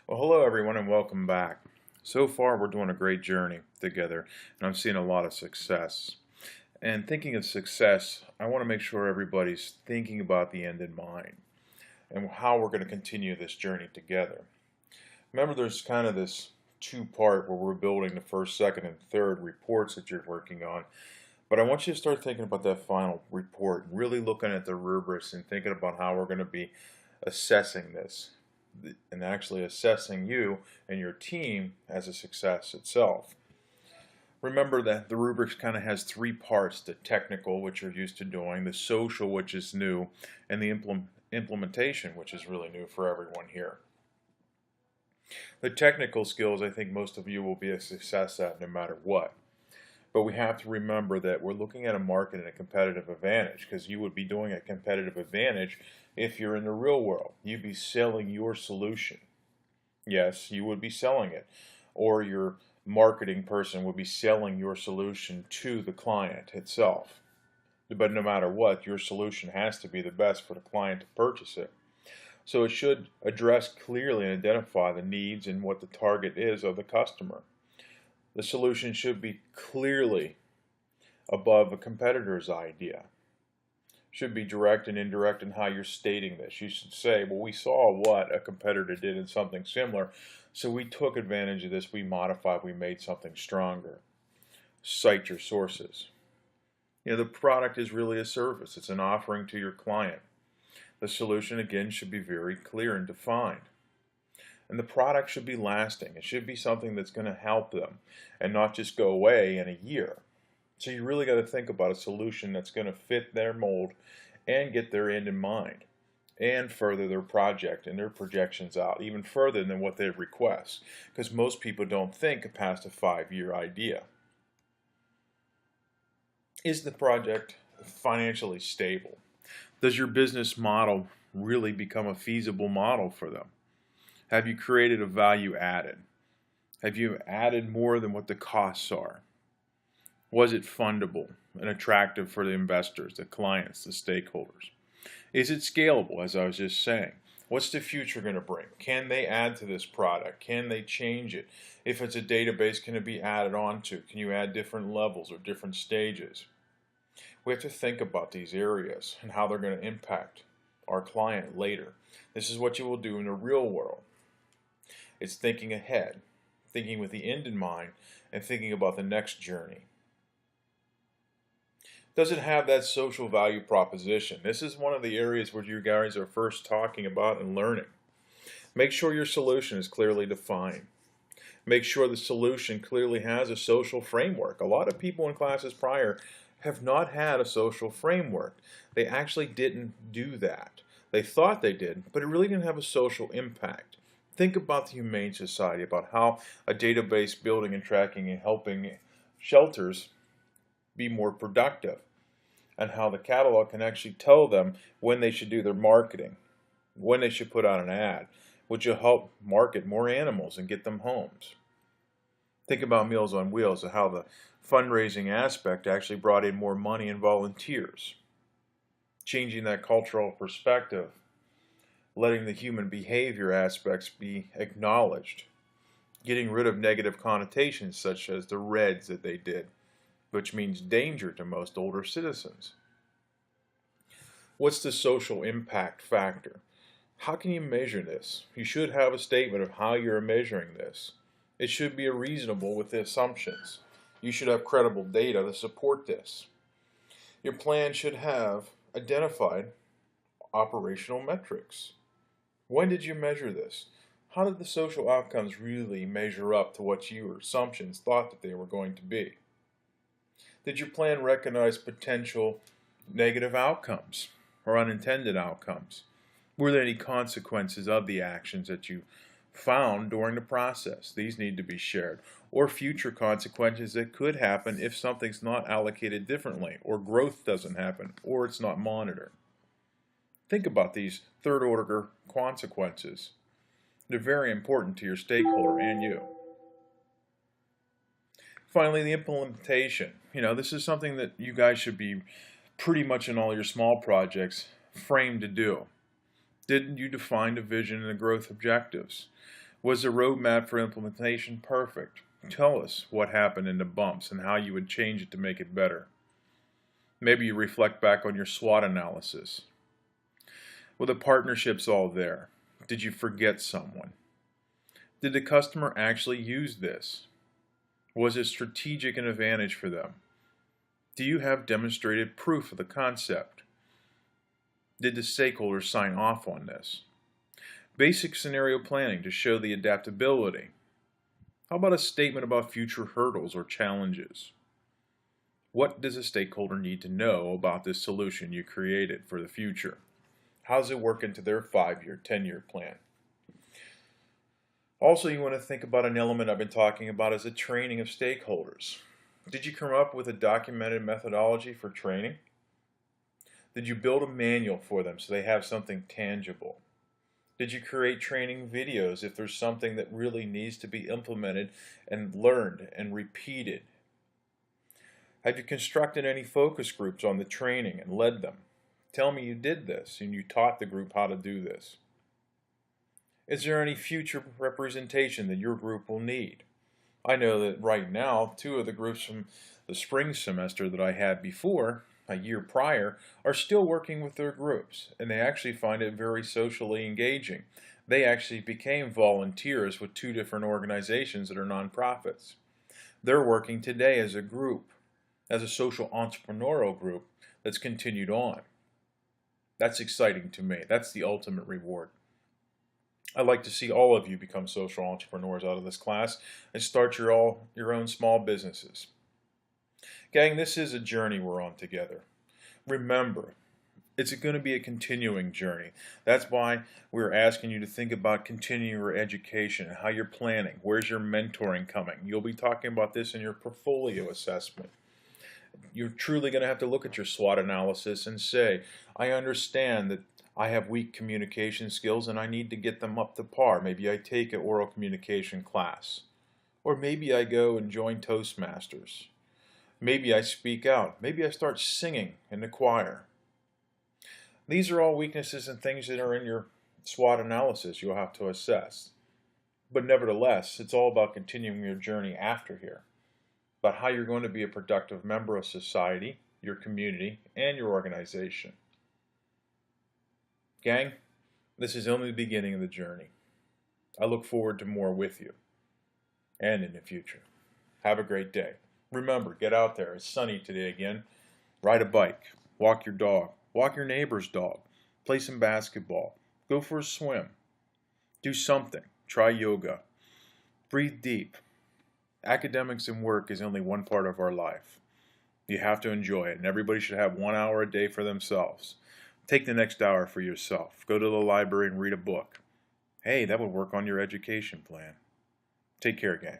Well, hello everyone and welcome back. So far, we're doing a great journey together, and I'm seeing a lot of success. And thinking of success, I want to make sure everybody's thinking about the end in mind and how we're going to continue this journey together. Remember, there's kind of this two-part where we're building the first, second, and third reports that you're working on. But I want you to start thinking about that final report, really looking at the rubrics and thinking about how we're going to be assessing this and actually assessing you and your team as a success itself. Remember that the rubrics kind of has three parts: the technical, which you're used to doing, the social, which is new, and the implementation, which is really new for everyone here. The technical skills, I think most of you will be a success at no matter what. But we have to remember that we're looking at a market and a competitive advantage, because you would be doing a competitive advantage if you're in the real world. You'd be selling your solution. Yes, you would be selling it. Or your marketing person would be selling your solution to the client itself. But no matter what, your solution has to be the best for the client to purchase it. So it should address clearly and identify the needs and what the target is of the customer. The solution should be clearly above a competitor's idea. Should be direct and indirect in how you're stating this. You should say, well, we saw what a competitor did in something similar, so we took advantage of this, we modified, we made something stronger. Cite your sources. The product is really a service. It's an offering to your client. The solution, again, should be very clear and defined. And the product should be lasting. It should be something that's going to help them and not just go away in a year. So you really got to think about a solution that's going to fit their mold and get their end in mind and further their project and their projections out even further than what they request, because most people don't think past a 5-year idea. Is the project financially stable? Does your business model really become a feasible model for them? Have you created a value added? Have you added more than what the costs are? Was it fundable and attractive for the investors, the clients, the stakeholders? Is it scalable, as I was just saying? What's the future going to bring? Can they add to this product? Can they change it? If it's a database, can it be added onto? Can you add different levels or different stages? We have to think about these areas and how they're going to impact our client later. This is what you will do in the real world. It's thinking ahead, thinking with the end in mind, and thinking about the next journey. Does it have that social value proposition? This is one of the areas where you guys are first talking about and learning. Make sure your solution is clearly defined. Make sure the solution clearly has a social framework. A lot of people in classes prior have not had a social framework. They actually didn't do that. They thought they did, but it really didn't have a social impact. Think about the Humane Society, about how a database building and tracking and helping shelters be more productive, and how the catalog can actually tell them when they should do their marketing, when they should put out an ad, which will help market more animals and get them homes. Think about Meals on Wheels and how the fundraising aspect actually brought in more money and volunteers, changing that cultural perspective, letting the human behavior aspects be acknowledged, getting rid of negative connotations such as the reds that they did, which means danger to most older citizens. What's the social impact factor? How can you measure this? You should have a statement of how you're measuring this. It should be reasonable with the assumptions. You should have credible data to support this. Your plan should have identified operational metrics. When did you measure this? How did the social outcomes really measure up to what your assumptions thought that they were going to be? Did your plan recognize potential negative outcomes or unintended outcomes? Were there any consequences of the actions that you found during the process? These need to be shared. Or future consequences that could happen if something's not allocated differently, or growth doesn't happen, or it's not monitored. Think about these third-order consequences. They're very important to your stakeholder and you. Finally, the implementation. This is something that you guys should be pretty much in all your small projects framed to do. Didn't you define the vision and the growth objectives? Was the roadmap for implementation perfect? Tell us what happened in the bumps and how you would change it to make it better. Maybe you reflect back on your SWOT analysis. Were the partnerships all there? Did you forget someone? Did the customer actually use this? Was it strategic and advantage for them? Do you have demonstrated proof of the concept? Did the stakeholders sign off on this? Basic scenario planning to show the adaptability. How about a statement about future hurdles or challenges? What does a stakeholder need to know about this solution you created for the future? How does it work into their 5-year, 10-year plan? Also, you want to think about an element I've been talking about as a training of stakeholders. Did you come up with a documented methodology for training? Did you build a manual for them so they have something tangible? Did you create training videos if there's something that really needs to be implemented and learned and repeated? Have you constructed any focus groups on the training and led them? Tell me you did this and you taught the group how to do this. Is there any future representation that your group will need? I know that right now, 2 of the groups from the spring semester that I had before, a year prior, are still working with their groups, and they actually find it very socially engaging. They actually became volunteers with 2 different organizations that are nonprofits. They're working today as a group, as a social entrepreneurial group that's continued on. That's exciting to me. That's the ultimate reward. I'd like to see all of you become social entrepreneurs out of this class and start your own small businesses. Gang, this is a journey we're on together. Remember, it's going to be a continuing journey. That's why we're asking you to think about continuing your education and how you're planning. Where's your mentoring coming? You'll be talking about this in your portfolio assessment. You're truly going to have to look at your SWOT analysis and say, I understand that I have weak communication skills and I need to get them up to par. Maybe I take an oral communication class. Or maybe I go and join Toastmasters. Maybe I speak out. Maybe I start singing in the choir. These are all weaknesses and things that are in your SWOT analysis you'll have to assess. But nevertheless, it's all about continuing your journey after here. About how you're going to be a productive member of society, your community, and your organization. Gang, this is only the beginning of the journey. I look forward to more with you and in the future. Have a great day. Remember, get out there. It's sunny today again. Ride a bike. Walk your dog. Walk your neighbor's dog. Play some basketball. Go for a swim. Do something. Try yoga. Breathe deep. Academics and work is only one part of our life. You have to enjoy it, and everybody should have 1 hour a day for themselves. Take the next hour for yourself. Go to the library and read a book. Hey, that would work on your education plan. Take care, gang.